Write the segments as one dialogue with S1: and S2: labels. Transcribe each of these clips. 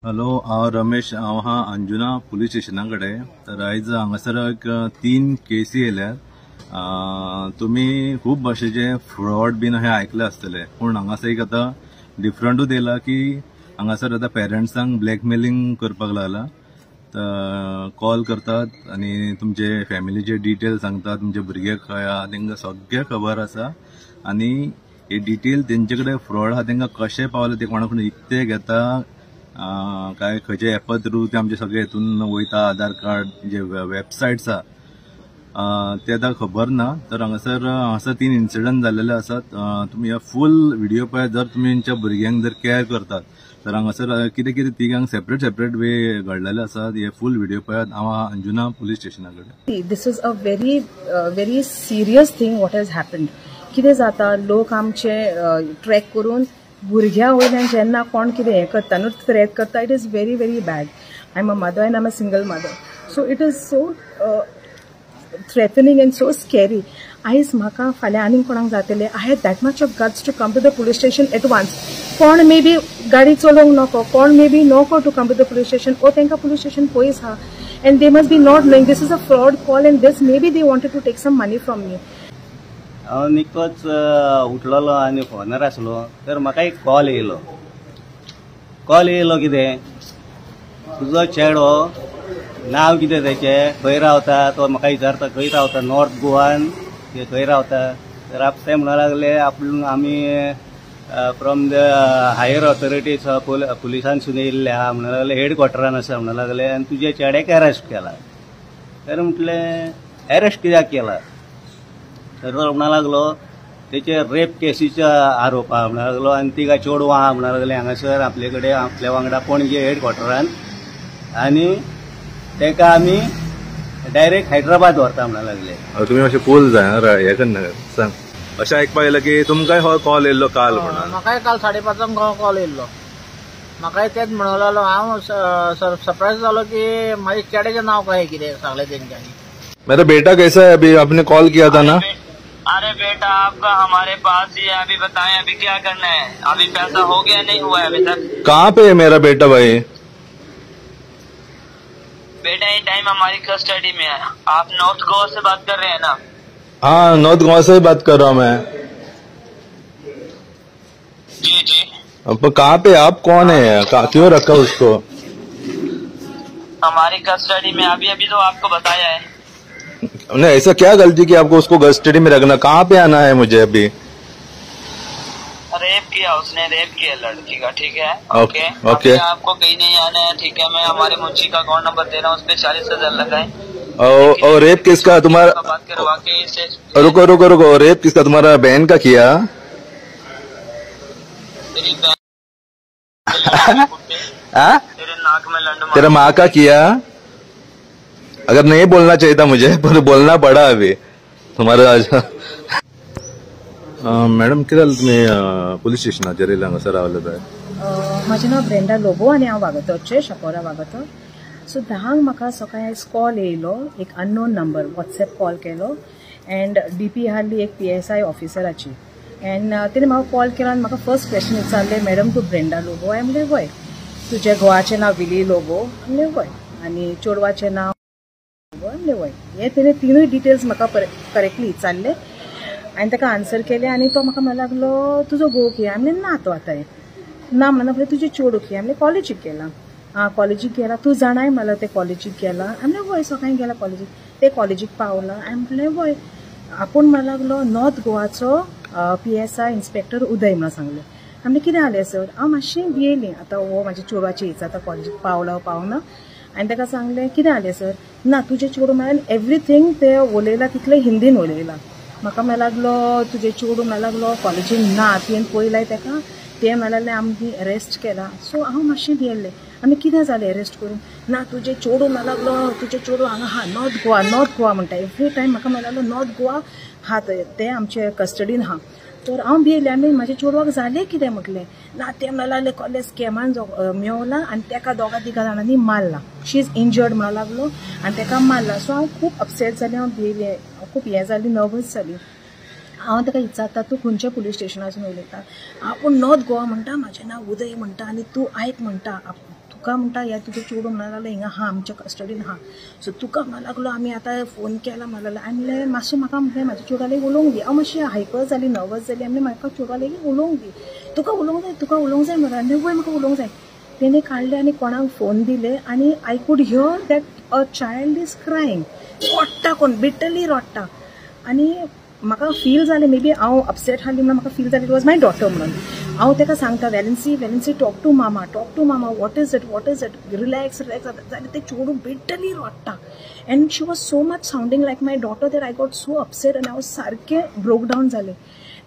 S1: Hello, हांव रमेश. हांव आहा अंजुना पुलीस स्टेशना कडेन. तर आयज हांगासर एक 3 केसी येयल्यात. तुमी खूब भाशेचे फ्रॉड बीन अशें आयकले आसतले, पूण हांगासर एक आतां डिफरंटूच येयला की हांगासर आतां पेरंट्सांक ब्लॅकमेलिंग करपाक लागला. कॉल करतात आनी तुमचे फॅमिलीचे डिटेल सांगतात, तुमचे भुरगे खंय आहा तांकां सगळें खबर आसा. आनी हे डिटेल तेंचे कडेन फ्रॉड आहा तांकां कशें पावले ते कोणाकडून इकते घेता काय खंयचे एपा थ्रू ते आमचे सगळे हितून वयता. आधार कार्ड जे वेबसायट्स आहा ते आतां खबर ना. तर हांगासर 3 इन्सिडंट जाल्लेले आसात. तुमी हे फूल व्हिडिओ पळयात. जर तुमी तुमच्या भुरग्यांक जर केअर करतात तर हांगासर कितें कितें तिगांक सेपरेट वे घडलेले आसात. हे फूल व्हिडिओ पळयात. हांव अंजुना पुलीस स्टेशना कडेन.
S2: This is a very serious thing what has happened. कितें जाता, लोक आमचे ट्रॅक करून भुरग्या वयल्यान जेन्ना कोण कितें हें करता न्हू, थ्रेट करता, it is very very bad. I am a mother and I am a single mother. So it is so threatening and so scary. आयज म्हाका फाल्यां आनीक कोणाक जातलें, I had that much of guts to come to the police station at once. कोण maybe गाडी चलोवंक नको, कोण मे बी नोको to come to the police station, ओ तांकां पुलीस स्टेशन पयस आहा and they must be not knowing this is a fraud call and this may be they wanted to take some money from me.
S3: हांव निकोच उठलोलो आनी फोनार आसलो, तर म्हाका एक कॉल येयलो कितें, तुजो चेडो नांव कितें तेचें, खंय रावता, तो म्हाका विचारता खंय रावता, नॉर्थ गोवान खंय रावता. तर ते म्हणूंक लागले आमी फ्रॉम द हायर ऑथॉरिटीज पुलिसांसून येयल्ले आहा म्हणूंक लागले, हेडक्वॉर्टरान आसा म्हणूंक लागले, आनी तुजे चेड्याक अरेस्ट केला. तर म्हटलें अरेस्ट कित्याक केला. तर तो म्हणूंक लागलो तेचे रेप केसीचे आरोप आहा म्हणूंक लागलो, आनी तिका चेडूं आहा म्हणूंक लागले हांगासर आपले कडेन आपल्या वांगडा पणजे हेडक्वॉर्टरान, आनी तेका आमी डायरेक्ट हैदराबाद व्हरता म्हणूंक लागले.
S1: तुमी अशें फूल जाय हे करना सांग. अशें आयकपाक येयला की तुमकांय हो कॉल येयल्लो काल म्हणून.
S4: म्हाकाय काल 5:30 कॉल येयल्लो. म्हाकाय तेच म्हणूंक लागलो. हांव सरप्रायज जालो की म्हाजे चेड्याचें नांव कशें कितें सांगलें तेंच्यांनी.
S1: मेरा बेटा कैसा है? अभी आपने कॉल किया था ना?
S5: अरे बेटा आपका हमारे पास ही है, अभी बताएं अभी क्या करना है, अभी पैसा हो गया नहीं हुआ है अभी तक?
S1: कहाँ पे है मेरा बेटा भाई?
S5: बेटा ये टाइम हमारी कस्टडी में है. आप नॉर्थ गोवा से बात कर रहे हैं ना?
S1: हाँ, नॉर्थ गोवा से ही बात कर रहा हूँ मैं.
S5: जी.
S1: अब कहाँ पे, आप कौन है, क्यों रखा उसको?
S5: हमारी कस्टडी में अभी तो आपको बताया है.
S1: नहीं, ऐसा क्या गलती की आपको उसको कस्टडी में रखना? कहाँ पे आना है मुझे अभी?
S5: रेप किया उसने, रेप किया लड़की का. ठीक है,
S1: ओके.
S5: अभी आपको कहीं नहीं आना है. ठीक है, मैं हमारे मुंशी का अकाउंट नंबर दे रहा हूँ, उस पर 40,000 लगाए.
S1: और रेप किसका? तुम्हारा
S5: बात करवा के इससे.
S1: रुको. रेप किसका? तुम्हारा बहन का किया?
S5: तेरी बहन तेरे नाक में लंड मार.
S1: तेरा माँ का किया? अगर नहीं बोलना चाहिए था मुझे, पर बोलना पड़ा अभी तुम्हारा. मॅडम कितें जालें तुमी पुलीस स्टेशनाचेर येयले हांगासर रावले जाय?
S2: म्हजें नांव ब्रेंडा लोबो आनी हांव वागतोरचें, शापोरा वागतोर. सो 10 म्हाका सकाळी आयज कॉल येयलो, एक अननोन नंबर वॉट्सएप कॉल केलो एंड डीपी आहली एक PSI ऑफिसराची. एंड तिणें म्हाका कॉल केलो आनी म्हाका फर्स्ट क्वेश्चन विचारलें, मॅडम तूं ब्रेंडा लोबो? हांवें म्हणलें वय. तुजे घोवाचें नांव विली लोबो? म्हणलें वय. आनी चेडवाचें नांव म्हणलें वय. हे तिणें 3 डिटेल्स म्हाका करेक्टली विचारले आनी ताका आन्सर केले. आनी तो म्हाका म्हणूंक लागलो तुजो घोव कितें? हांवें म्हणलें ना तो आतां ना म्हणून म्हणलें तुजें चेडूं कितें? हांवें म्हणलें कॉलेजीक गेला. कॉलेजीक गेला. तूं जाणाय म्हणलें ते कॉलेजीक गेला? हांवें म्हणलें वय, सकाळीं गेला कॉलेजीक. ते कॉलेजीक पावला. हांवें म्हणलें वय. आपूण म्हणूंक लागलो नॉर्थ गोवाचो PSI इन्स्पेक्टर उदय म्हणून सांगलें. हांवें म्हणलें कितें जालें सर? हांव मातशें भियेलें. आतां हो म्हाज्या चेडवाची एज आतां कॉलेजीक पावना. आनी ताका सांगलें कितें जालें सर? ना तुजें चेडूं म्हणल्यार एवरीथींग ते उलयला तितलें हिंदीन उलयला. म्हाका म्हणूंक लागलो तुजें चेडूं म्हणूंक लागलो कॉलेजीन ना. तुवें पळयलाय ताका? ते म्हणूंक लागलें आमी अरेस्ट केला. सो हांव मातशें भियेल्लें. आमी कितें जालें अरेस्ट करून? ना तुजें चेडूं म्हणूंक लागलो तुजें चेडूं हांगा हा नॉर्थ गोवा म्हणटा. एवरी टायम म्हाका म्हणूंक लागलो नॉर्थ गोवा हा ते आमचे कस्टडीन हा. तर हांव भियेलें. आमी म्हाज्या चेडवाक जालें कितें म्हटलें. ना ते म्हणूंक लागले कसले स्कॅमान मेवला आनी ताका 2-3 जाणांनी मारला. शी इज इंजर्ड म्हणूंक लागलो आनी ताका मारला. सो हांव खूब अपसेट जालें. हांव भियेलें, खूब हें जाली, नर्वस जाली. हांव ताका विचारता तूं खंयच्या पुलीस स्टेशनासून उलयता? आपूण नॉर्थ गोवा म्हणटा, म्हाजें नांव उदय म्हणटा आनी तूं आयक म्हणटा. तुका म्हणटा ह्या तुजो चेडूं म्हणूंक लागलो हिंगा हा आमच्या कस्टडीन हा सो तुका म्हणूंक लागलो आमी आतां फोन केला म्हणूंक लागलो हांवें म्हणलें मातशें म्हाका म्हणलें म्हाज्या चेडवाक लेगीत उलोवंक दी हांव मातशी हायपर जाली नर्वस जाली आनी म्हाका चेडवाक लेगीत उलोवंक दी तुका उलोवंक जाय म्हणून वय म्हाका उलोवंक जाय तेणे काडले आनी कोणाक फोन दिले आनी I could hear that a child is crying रडटा कोण बिटरली रडटा आनी म्हाका फील जालें मे बी हांव अपसेट आसली म्हणून म्हाका फील जालें इट वॉज माय डॉटर म्हणून हांव ताका सांगता वेलन्सी talk to mama what is it relax जाल्यार तें चेडूं बिटरली रडटा and she was so much sounding like my daughter that I got so upset आनी हांव सारकें ब्रोक डावन जालें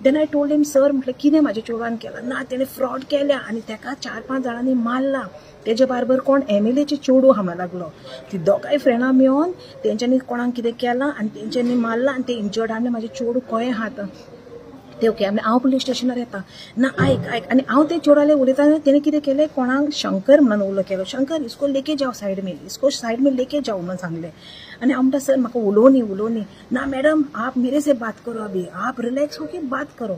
S2: then I told him sir म्हटलें कितें म्हाज्या चेडवान केलां ना तेणें फ्रॉड केल्या आनी ताका 4-5 जाणांनी मारला तेजे बारबर कोण एमएलएचे चेडूं हांगा लागलो ती दोगांय फ्रेंडां मेळोन तेंच्यांनी कोणाक कितें केलां आनी तेंच्यांनी मारलां आनी ते इंजर्ड आनी म्हाजे चेडूं खंय आहात ते ओके आमी हांव पुलीस स्टेशनार येता ना आयक आनी हांव ते चेडवाले उलयता तेणें कितें केलें कोणाक शंकर म्हणून उलो केलो शंकर इसको लेके जाओ साइड में लेके जाओ म्हणून सांगलें आनी हांव म्हणटा सर म्हाका उलोवनी ना मैडम आप मेरे से बात करो अभी आप रिलैक्स होके बात करो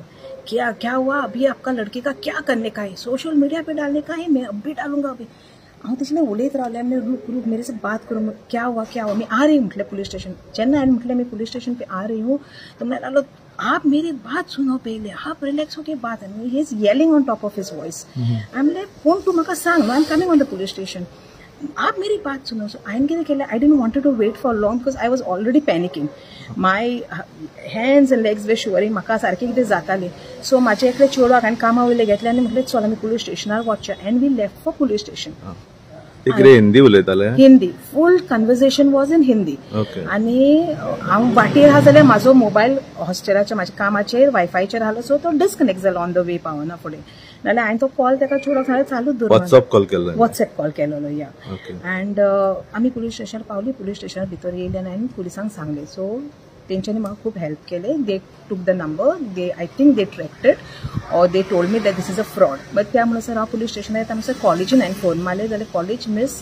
S2: क्या हुआ अभी आपका लड़के का क्या करने का है सोशल मीडिया पे डालने का है मैं अभी डालूंगा अभी हांव तशें उलयत रावलें आनी रुक मेरे से बात करो क्या हुआ मैं आ रही हूँ म्हटलें पुलिस स्टेशन जेन्ना हांवें म्हटलें मैं पुलिस स्टेशन पे आ रही हूँ तो मैं लागलो आप मेरी बात सुनो पहले आप रिलैक्स होके बात है he is yelling on top of his voice I am like कोण तू म्हाका सांग I am coming on the police station आप मेरी बात सुनो सो हांवें कितें केलें I didn't wanted to wait for long because I was already panicking my hands and legs were shivering म्हाका सारकें कितें जातालें सो म्हाजे एकले चेडवाक हांवें कामा वयले घेतले आनी म्हटलें चल आमी पुलीस स्टेशनार वचया and we left for police station
S1: Hindi उलयताले
S2: Hindi full conversation was in Hindi आनी हांव वाटेर आहा जाल्यार म्हाजो मोबायल हॉस्टेलाचेर म्हाज्या कामाचेर वायफायचेर आसलो सो तो डिस्कनेक्ट जालो ऑन द वे पावना फुडें नाल्यार हांवें तो कॉल ताका चेडवाक सांगलें चालूच दवर व्हॉट्सएप कॉल केलेलो या एंड आमी पुलीस स्टेशनार पावली पुलीस स्टेशनार भितर येयली आनी हांवें पुलिसांक सांगलें सो तेंच्यांनी म्हाका खूब हेल्प केले they took the number they I think they tracked it और they told me that this is a fraud but त्या म्हणसर हांव पुलीस स्टेशनार येता म्हणसर कॉलेजीन हांवें फोन मारले जाल्यार कॉलेज मिस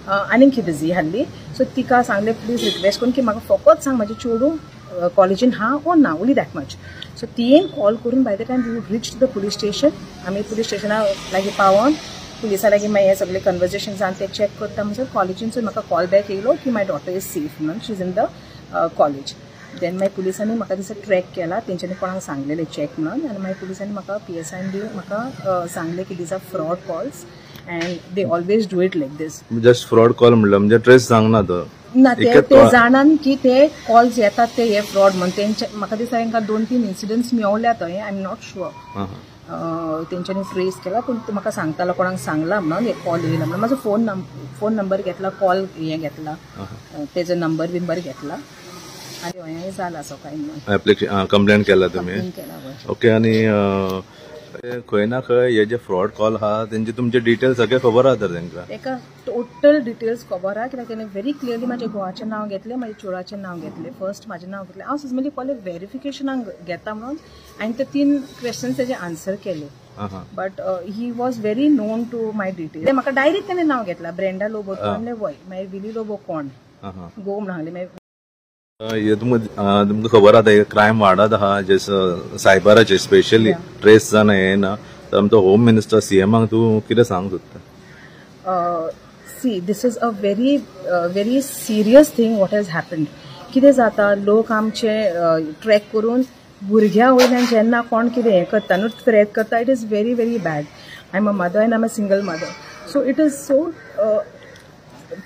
S2: आनीक बिजी आहली सो तिका सांगलें प्लीज रिक्वेस्ट करून की म्हाका फकत सांग म्हाजें चेडूं कॉलेजीन हा ओ ना ओन्ली दॅट मच सो तियेन कॉल करून by the time we reach the police station आमी पुलीस स्टेशना लागीं पावोन पुलिसा लागीं मागीर हें सगळें कन्वर्सेशन जावन तें चॅक करता म्हणसर कॉलेजीनसून म्हाका कॉल बॅक येयलो की माय डॉटर इज सेफ म्हणून she is in the college then मागीर पुलिसांनी म्हाका दिसा ट्रॅक केला तेंच्यांनी कोणाक सांगलेलें चॅक म्हणून आनी मागीर पुलिसांनी म्हाका PSIन बी म्हाका सांगलें की these are fraud calls and they always do it like this just
S1: fraud call म्हणल्यार म्हणजे ट्रेस सांगना तो
S2: ना ते जाणान की ते कॉल्स येतात ते हे फ्रॉड म्हणून तेंचे म्हाका दिसता तांकां 2-3 इन्सिडंट्स मेवल्या थंय आय एम नॉट शुअर तेंच्यांनी ट्रेस केला पूण तो म्हाका सांगतालो कोणाक सांगला म्हणून हे कॉल येयला म्हणून म्हाजो फोन नंबर घेतला कॉल हें घेतला तेजो नंबर बिंबर घेतला आनी हें जाला सकाळी
S1: एप्लिकेशन कंप्लेंट केला तुमी ओके आनी खंय ना खंय हे जे फ्रॉड कॉल आहा तेंचे तुमचे डिटेल्स सगळे खबर आहा तर
S2: ताका टोटल डिटेल्स खबर आहा कित्याक तेणें व्हेरी क्लियरली म्हाज्या घोवाचें नांव घेतलें म्हाज्या चेडवाचें नांव घेतलें फर्स्ट म्हाजें नांव घेतलें हांव सुजमेली पयलें व्हेरिफिकेशनाक घेता म्हणून हांवें ते 3 क्वेश्चन्स तेजे आन्सर केले but he was very known to my details म्हाका डायरेक्ट तेणें नांव घेतला ब्रेंडा लोबो म्हणलें वय मागीर विली लोबो कोण गो म्हणून सांगलें मागीर
S1: तुमकां खबर आहा क्रायम वाडत आहा जे सायबराचे स्पेशली ट्रेस जावन येना तर आमचो होम मिनिस्टर CMाक तूं कितें सांग सोदता
S2: see this is a very serious thing what has happened कितें जाता लोक आमचे ट्रॅक करून भुरग्यां वयल्यान जेन्ना कोण कितें हें करता न्हू थ्रेट करता it is very very bad I am a mother and I am a single mother so it is so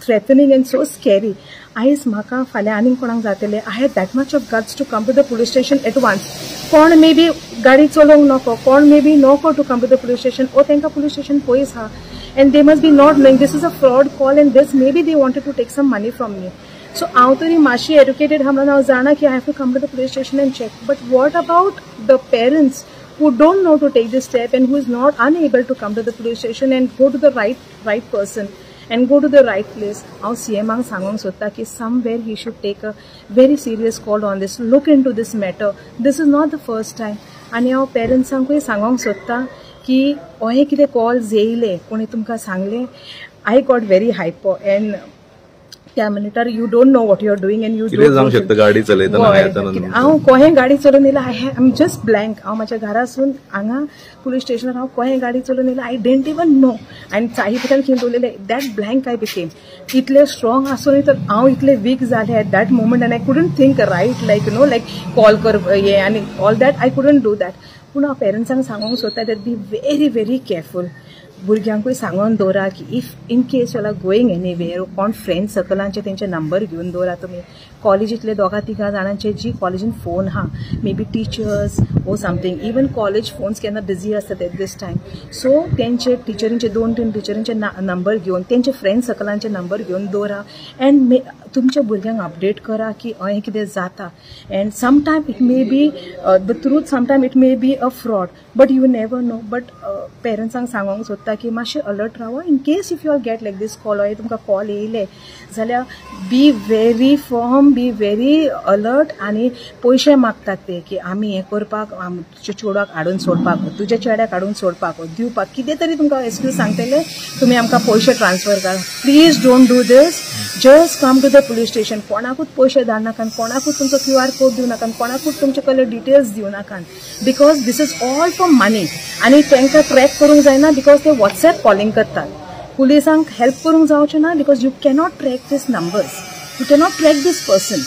S2: threatening and so scary. आयज म्हाका फाल्यां आनीक कोणाक जातलें I have that much of guts to come to the police station at once कोण maybe गाडी चलोवंक नको कोण मे बी नॉको to come to the police station ओ तांकां पुलीस स्टेशन पयस आहा and they must be not knowing this is a fraud call and this may be they wanted to take some money from me so हांव तरी मातशी educated आहा म्हणून हांव जाणा की I have to come to the police station and check but what about the parents who don't know to take this step and who is not unable to come to the police station and go to the right person and go to the right place. How CMang सांगूंक सोदता की somewhere he should take a very serious call on this, look into this matter. This is not the first time. आनी हांव पेरंट्सांकूय सांगूंक सोदता की हे कितें कॉल्स येयले कोणी तुमकां सांगले I got very hyper and त्या मिनिटार you don't know what you are doing and you
S1: कितें जावंक शकता गाडी चलयतना येताना
S2: हांव कोहें गाडी चलोवन येयला आय एम जस्ट ब्लँक हांव म्हाज्या घरासून हांगा पुलीस स्टेशनार हांव कोहें गाडी चलोवन येयला आय डेंट इवन नो आनी चाई भितर खंय दवरलेले दॅट ब्लँक आय बिकेम इतले स्ट्रॉंग आसून तर हांव इतले वीक जाले एट दॅट मोमेंट आनी I couldn't think right like you know like call कर हे आनी all that I couldn't do that पूण हांव पेरंट्सांक सांगूंक सोदता that be very very careful भुरग्यांकूय सांगून दवरा की if in case you are going anywhere कोण फ्रेंड सर्कलांचे तेंचे नंबर घेवन दवरा तुमी कॉलेजींतले दोगा तिगा जाणांचे जी कॉलेजीन फोन हा may be teachers or something even college phones केन्ना बिजी आसतात एट दीस टायम सो तेंचे टिचरींचे 2-3 टिचरींचे नंबर घेवन तेंचे फ्रेंड सर्कलांचे नंबर घेवन दवरा एंड तुमच्या भुरग्यांक अपडेट करा की अहें कितें जाता and sometime it may be the truth sometime it may be a fraud but you never know but पेरंट्सांक सांगूंक सोदता की मातशें अलर्ट रावा in case if you are get like this call or तुमकां कॉल येयले जाल्यार be very firm be very alert आनी पयशे मागतात ते की आमी हें करपाक तुज्या चेडवाक हाडून सोडपाक तुज्या चेड्याक हाडून सोडपाक दिवपाक कितें तरी तुमकां एक्सक्यूज सांगतले तुमी आमकां पयशे ट्रान्सफर करा please don't do this just come to the police station कोणाकूच पयशे धाडनाकात कोणाकूच तुमचो QR कोड दिवं नाकात कोणाकूच तुमचे कडले डिटेल्स दिवं नाकात because this is all for money आनी तांकां ट्रॅक करूंक जायना बिकॉज ते व्हॉट्सएप कॉलिंग करतात पुलिसांक हेल्प करूंक जावचें ना because you cannot track these numbers you cannot track this person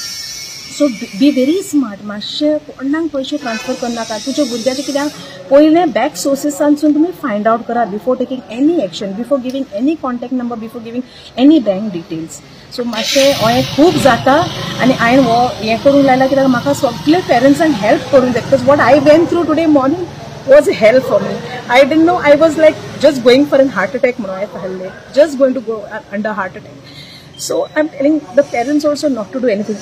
S2: so be very smart मातशें कोणाक पयशे ट्रान्सफर करनाका तुज्या भुरग्याचे कित्याक पयले बॅक सोर्सेसांसून तुमी फायंड आउट करा before taking any action before giving any contact number before giving any bank details so मातशें हें खूब जाता आनी हांवें हो हें करूंक लायला कित्याक म्हाका सगळे पेरंट्सांक हेल्प करूंक जाय because what I went through today morning was help for me. I didn't know I was like just going for a heart attack just going to go under heart attack. So I'm telling the parents also not to do anything.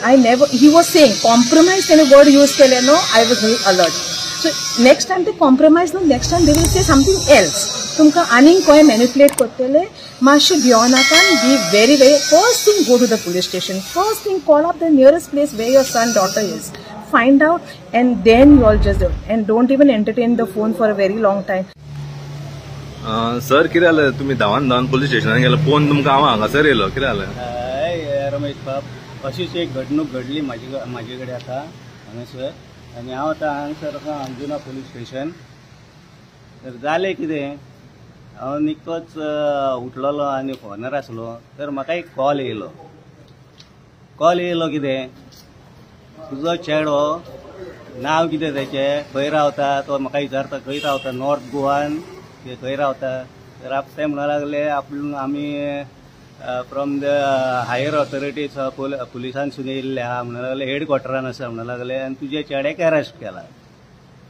S2: He was saying compromise kind of word used kele no, I was very alert. So next time they compromise no, next time they will say something else. तुमका आनीक कोय manipulate करतले मातशें भियोनाका be very first thing go to the police station. First thing call up the nearest place where your son daughter is. Find out and then you all just do it. And don't even entertain the phone for a very long time.
S1: Sir कितें जालें तुमी धांवन police स्टेशनार गेलो phone तुमकां हांव हांगासर येयलो कितें जालें
S3: रमेश बाब अशीच एक घडणूक घडली म्हाजे कडेन आतां हांगासर आनी हांव आतां हांगासर आसा अंजुना पुलीस स्टेशन तर जालें कितें हांव निकतोच उठलोलो आनी फोनार आसलो तर म्हाका एक कॉल येयलो कितें तुजो चेडो नांव कितें तेचें खंय रावता तो म्हाका विचारता खंय रावता नॉर्थ गोवान ते खंय रावता तर ते म्हणूंक लागले आमी फ्रॉम द हायर ऑथॉरिटीज पुलिसांसून येयल्ले आहा म्हणूंक लागले हेडक्वॉर्टरान आसा म्हणूंक लागले आनी तुजे चेड्याक अरेस्ट केला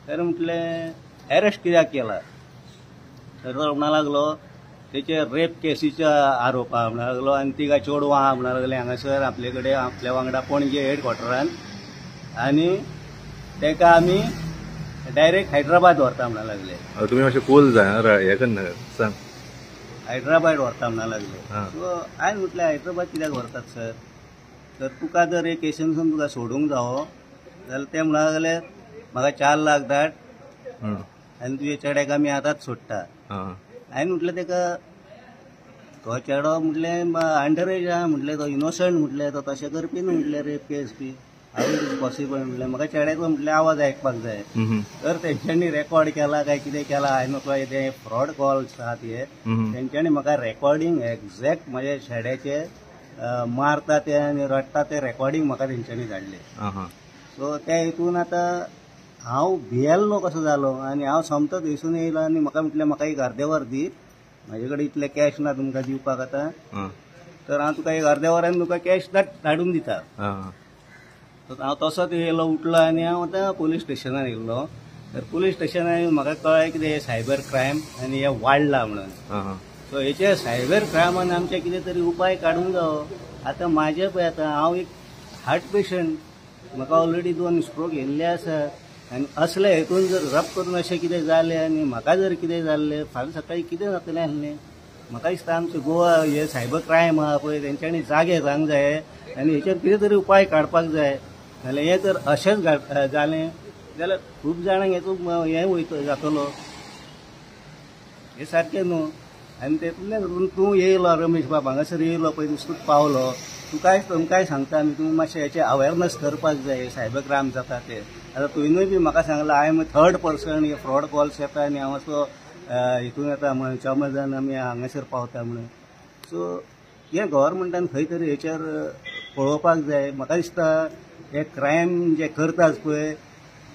S3: तर म्हटलें अरेस्ट कित्याक केला तर तो म्हणूंक लागलो तेचे रेप केसीचे आरोप आहा म्हणूंक लागलो आनी तिगा चेडूं आहा म्हणूंक लागले हांगासर आपले कडेन आपल्या वांगडा पणजे हेडक्वॉर्टरान आनी तेका आमी डायरेक्ट हैदराबाद व्हरता म्हणूंक लागले
S1: तुमी मातशें कूल जाय हें करना सांग
S3: हैदराबाद व्हरता म्हणूंक लागले सो हांवें म्हटलें हैदराबाद कित्याक व्हरतात सर तर तुका जर हे केसीनसून तुका सोडूंक जावो जाल्यार ते म्हणूंक लागले म्हाका 4 लाख धाड आनी तुजे चेड्याक आमी आतांच सोडटा हांवें म्हटलें तेका तो चेडो म्हटलें अंडर एज आहा म्हटलें तो इनोसंट म्हटलें तो तशें करपी न्हू म्हटलें rape case be how it is possible म्हटलें म्हाका चेड्याचो म्हटलें आवाज आयकपाक जाय तर तेंच्यांनी रेकॉर्ड केला काय कितें केला हांवें पळय ते फ्रॉड कॉल्स आहात हे तेंच्यांनी म्हाका रेकॉर्डिंग एक्झॅक्ट म्हाज्या चेड्याचे मारता ते आनी रडटा ते रेकॉर्डिंग म्हाका तेंच्यांनी धाडले सो त्या हितून आतां हांव भियेल्लो कसो जालो आनी हांव सोमतो थंयसून येयलो आनी म्हाका म्हटलें म्हाका एक अर्दे वर दी म्हाजे कडेन इतले कॅश ना तुमकां दिवपाक आतां तर हांव तुका एक अर्द्या वरान तुका कॅश धाडून दिता हांव तसोच येयलो उठलो आनी हांव आतां पुलीस स्टेशनार येयल्लो तर पुलीस स्टेशनार म्हाका कळ्ळें कितें सायबर क्रायम आनी हें वाडला म्हणून सो हेचे सायबर क्रायमान आमचे कितें तरी उपाय काडूंक जावो आतां म्हाजें पळय आतां हांव एक हार्ट पेशंट म्हाका ऑलरेडी 2 स्ट्रोक येयल्ले आसा आनी असले हेतून जर रब करून अशें कितें जालें आनी म्हाका जर कितें जाल्लें फाल्यां सकाळीं कितें जातलें आहलें म्हाका दिसता आमचें गोवा हे सायबर क्रायम आहा पळय तेंच्यांनी जागे जावंक जाय आनी हेचेर कितें तरी उपाय काडपाक जाय जाल्यार हें जर अशेंच जालें जाल्यार खूब जाणांक हेतून हें जातलो हें सारकें न्हू आनी तेतूंतल्यान तूं येयलो रमेश बाब हांगासर येयलो पळय दिसतूच पावलो तुमकांय सांगता आमी तुमी मातशें हेचे अवेअरनेस करपाक जाय सायबर क्रायम जाता ते आतां तुवेंनूय बी म्हाका सांगलां आय एम थर्ड पर्सन हे फ्रॉड कॉल्स येता आनी हांव असो हितून येता म्हणून चमजान आमी हांगासर पावता म्हणून सो हे गव्हर्मेंटान खंय तरी हेचेर पळोवपाक जाय म्हाका दिसता हे क्रायम जे करतात पळय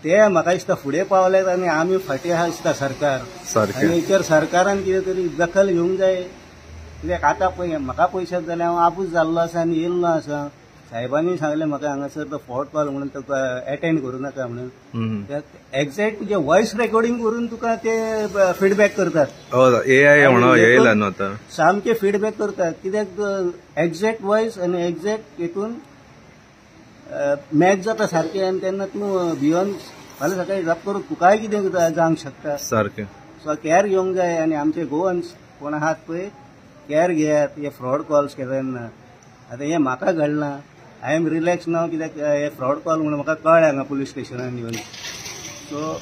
S3: ते म्हाका दिसता फुडें पावल्यात आनी आमी फाटीं आहा दिसता सरकार
S1: सारकें.
S3: आनी हेचेर सरकारान कितें तरी दखल घेवंक जाय कित्याक आतां पळय म्हाका पयशांत जाल्यार हांव आपूच जाल्लो आसा आनी येयल्लो आसा साहेबांनी सांगलें म्हाका हांगासर तो फ्रॉड कॉल म्हणून तुका एटेंड करूं नाका म्हणून एक्झॅक्ट तुजें वॉयस रेकॉर्डिंग करून तुका ते फीडबॅक करतात
S1: AI म्हणून येयला न्हू आतां
S3: सामके फीडबॅक करतात कित्याक एक्झॅक्ट वॉयस आनी एक्झॅक्ट हितून मॅच जाता सारकें आनी तेन्ना तूं भियोन फाल्यां सकाळीं जाप करून तुकाय कितें जावंक शकता
S1: सारकें.
S3: सो केअर घेवंक जाय आनी आमचे गोवन्स कोण आहात पळय केअर घेयात हे फ्रॉड कॉल्स केले तेन्ना आतां हे म्हाका घडलां आय एम रिलॅक्स नाव कित्याक हे फ्रॉड कॉल म्हणून म्हाका कळ्ळें हांगा पुलीस स्टेशनान येवन सो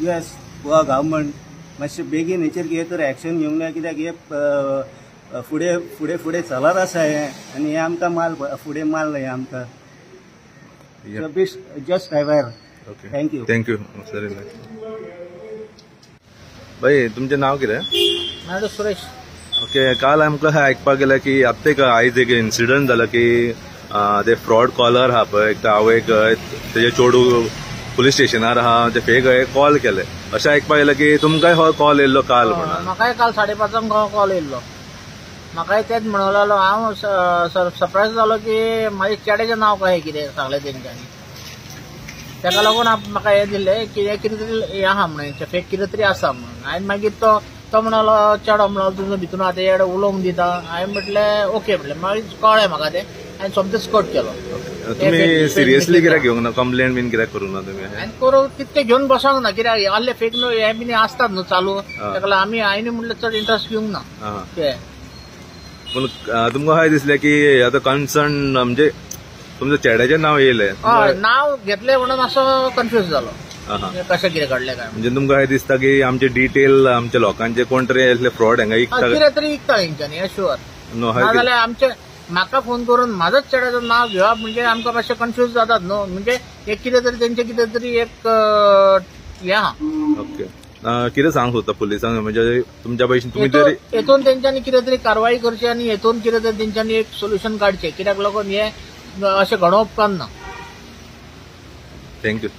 S3: येस गोवा गव्हर्मेंट मातशें बेगीन हेचेर कितें तरी एक्शन घेवंक जाय कित्याक हे फुडें फुडें फुडें चलत आसा हे आनी हे आमकां माल फुडें माल हे आमकां just aware thank you.
S1: Thank you sir. भाई तुमचें नांव कितें?
S4: मॅडम सुरेश.
S1: ओके. काल आमकां आयकपाक गेलें की आतां एक आयज एक इन्सिडंट जालो की ते फ्रॉड कॉलर आहा पळय हांव एक तेजे चेडूं पुलीस स्टेशनार आहा ते फेक कॉल केले अशें आयकपाक गेलें की तुमकांय हो कॉल येयल्लो काल म्हणून?
S4: म्हाकाय काल 5:30 हो कॉल येयल्लो. म्हाकाय तेच म्हणलेलो हांव सरप्रायज जालो की म्हाज्या चेड्याचें नांव कशें कितें सांगलें तेंच्यांनी ताका लागून म्हाका हें दिलें की कितें तरी हें आहा म्हणून फेक कितें तरी आसा म्हणून हांवें मागीर तो म्हणलो चेडो म्हणलो तुजो भितून आतां येडो उलोवंक दिता हांवें म्हटलें ओके म्हटलें मागीर कळ्ळें म्हाका तें हांवें सोमतेच कट केलो.
S1: तुमी सिरियसली कित्याक घेवंक ना कंप्लेंट बीन कित्याक करूंक ना तुमी?
S4: हांवें करून तितकें घेवन बसोंक ना कित्याक आहले फेक न्हू हे बीन आसतात न्हू चालू ताका लागून आमी हांवें म्हटलें चड इंट्रस्ट घेवंक ना ते.
S1: पूण तुमकां काय दिसलें की आतां कन्सर्न म्हणजे तुमच्या चेड्याचें नांव येयलें?
S4: हय नांव घेतलें म्हणून मातसो कन्फ्यूज जालो कशें कितें घडलें काय
S1: म्हणजे तुमकां काय दिसता की आमचे डिटेल आमच्या लोकांचे कोण तरी असले फ्रॉड हांगा
S4: कितें तरी विकता हेंच्यांनी हे शुअर नाजाल्यार आमचे म्हाका फोन करून म्हाजोच चेड्याचें नांव घेवप म्हणजे आमकां मातशें कन्फ्यूज जातात न्हू म्हणजे एक कितें तरी तेंचें कितें तरी एक हें आहा.
S1: ओके. कितें सांग सोदता पुलिसांक म्हणजे तुमच्या पैकी तुमी तरी
S4: हेतून तेंच्यांनी कितें तरी कारवाई करची आनी हेतून कितें तरी तेंच्यांनी एक सोल्युशन काडचें कित्याक लागून हें अशें घडोवप उपकारना.
S1: थँक्यू.